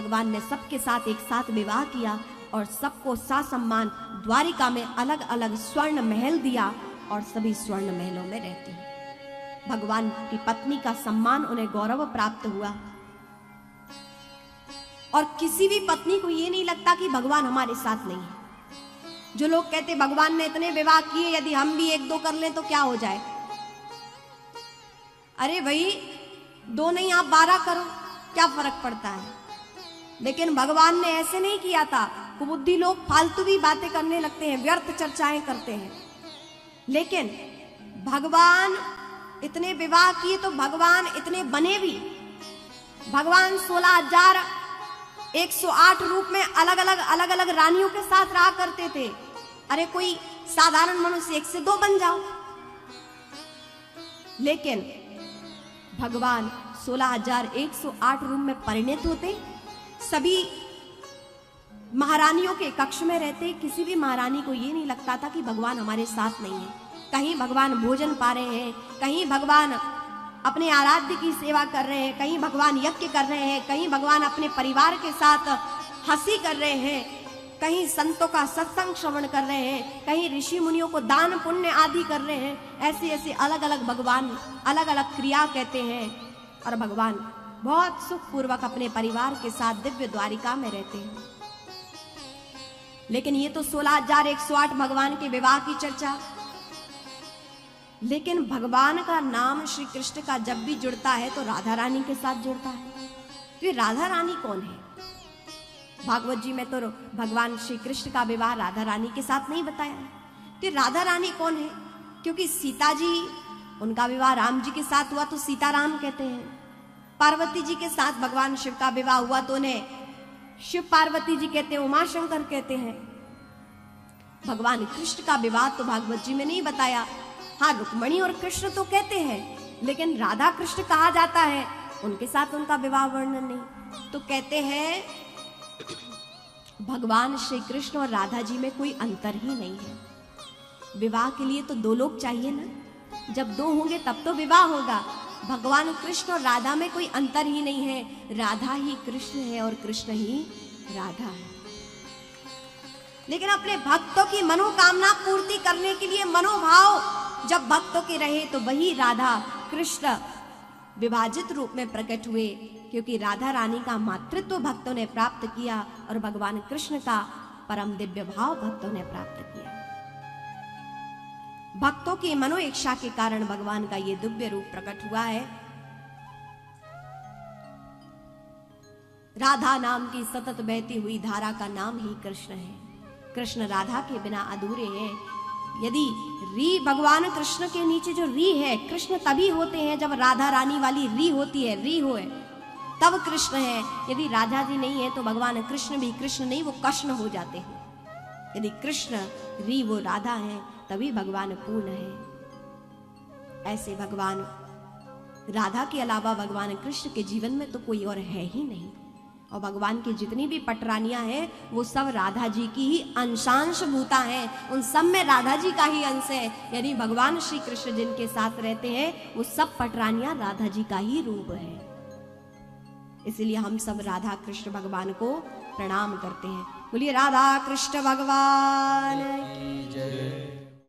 भगवान ने सबके साथ एक साथ विवाह किया और सबको ससम्मान द्वारिका में अलग अलग स्वर्ण महल दिया और सभी स्वर्ण महलों में रहते हैं। भगवान की पत्नी का सम्मान उन्हें गौरव प्राप्त हुआ और किसी भी पत्नी को ये नहीं लगता कि भगवान हमारे साथ नहीं है। जो लोग कहते भगवान ने इतने विवाह किए, यदि हम भी एक दो कर लें तो क्या हो जाए। अरे भाई 2 नहीं आप 12 करो, क्या फर्क पड़ता है। लेकिन भगवान ने ऐसे नहीं किया था। कुबुद्धि लोग फालतू भी बातें करने लगते हैं, व्यर्थ चर्चाएं करते हैं। लेकिन भगवान इतने विवाह किए तो भगवान इतने बने भी। भगवान 16,108 रूप में अलग अलग रानियों के साथ रहा करते थे। अरे कोई साधारण मनुष्य 1 से 2 बन जाओ। लेकिन भगवान 16,108 रूप में परिणत होते, सभी महारानियों के कक्ष में रहते। किसी भी महारानी को ये नहीं लगता था कि भगवान हमारे साथ नहीं है। कहीं भगवान भोजन पा रहे हैं, कहीं भगवान अपने आराध्य की सेवा कर रहे हैं, कहीं भगवान यज्ञ कर रहे हैं, कहीं भगवान अपने परिवार के साथ हंसी कर रहे हैं, कहीं संतों का सत्संग श्रवण कर रहे हैं, कहीं ऋषि मुनियों को दान पुण्य आदि कर रहे हैं। ऐसे ऐसे अलग अलग भगवान अलग अलग क्रिया कहते हैं और भगवान बहुत सुखपूर्वक अपने परिवार के साथ दिव्य द्वारिका में रहते हैं। लेकिन ये तो 16,108 भगवान के विवाह की चर्चा। लेकिन भगवान का नाम श्री कृष्ण का जब भी जुड़ता है तो राधा रानी के साथ जुड़ता है। तो ये राधा रानी कौन है? भागवत जी में तो भगवान श्री कृष्ण का विवाह राधा रानी के साथ नहीं बताया है। तो राधा रानी कौन है? क्योंकि सीता जी, उनका विवाह राम जी के साथ हुआ तो सीताराम कहते हैं। पार्वती जी के साथ भगवान शिव का विवाह हुआ तो उन्हें शिव पार्वती जी कहते हैं, उमा शंकर कहते हैं। भगवान कृष्ण का विवाह तो भागवत जी में नहीं बताया। हाँ, रुक्मणी और कृष्ण तो कहते हैं, लेकिन राधा कृष्ण कहा जाता है, उनके साथ उनका विवाह वर्णन नहीं। तो कहते हैं भगवान श्री कृष्ण और राधा जी में कोई अंतर ही नहीं है। विवाह के लिए तो 2 लोग चाहिए ना, जब 2 होंगे तब तो विवाह होगा। भगवान कृष्ण और राधा में कोई अंतर ही नहीं है। राधा ही कृष्ण है और कृष्ण ही राधा है। लेकिन अपने भक्तों की मनोकामना पूर्ति करने के लिए मनोभाव जब भक्तों के रहे तो वही राधा कृष्ण विभाजित रूप में प्रकट हुए, क्योंकि राधा रानी का मातृत्व भक्तों ने प्राप्त किया और भगवान कृष्ण का परम दिव्य भाव भक्तों ने प्राप्त किया। भक्तों की मनो इच्छा के कारण भगवान का ये दिव्य रूप प्रकट हुआ है। राधा नाम की सतत बहती हुई धारा का नाम ही कृष्ण है। कृष्ण राधा के बिना अधूरे हैं। यदि री भगवान कृष्ण के नीचे जो री है, कृष्ण तभी होते हैं जब राधा रानी वाली री होती है, री हो तब कृष्ण है। यदि राधा जी नहीं है तो भगवान कृष्ण भी कृष्ण नहीं, वो कृष्ण हो जाते हैं। यदि कृष्ण री वो राधा है तभी भगवान पूर्ण है। ऐसे भगवान राधा के अलावा भगवान कृष्ण के जीवन में तो कोई और है ही नहीं। और भगवान की जितनी भी पटरानियां हैं वो सब राधा जी की ही अंशांश भूता हैं। उन सब में राधा जी का ही अंश है। यानी भगवान श्री कृष्ण जिनके साथ रहते हैं वो सब पटरानियां राधा जी का ही रूप है। इसलिए हम सब राधा कृष्ण भगवान को प्रणाम करते हैं। बोलिए राधा कृष्ण भगवान की जय।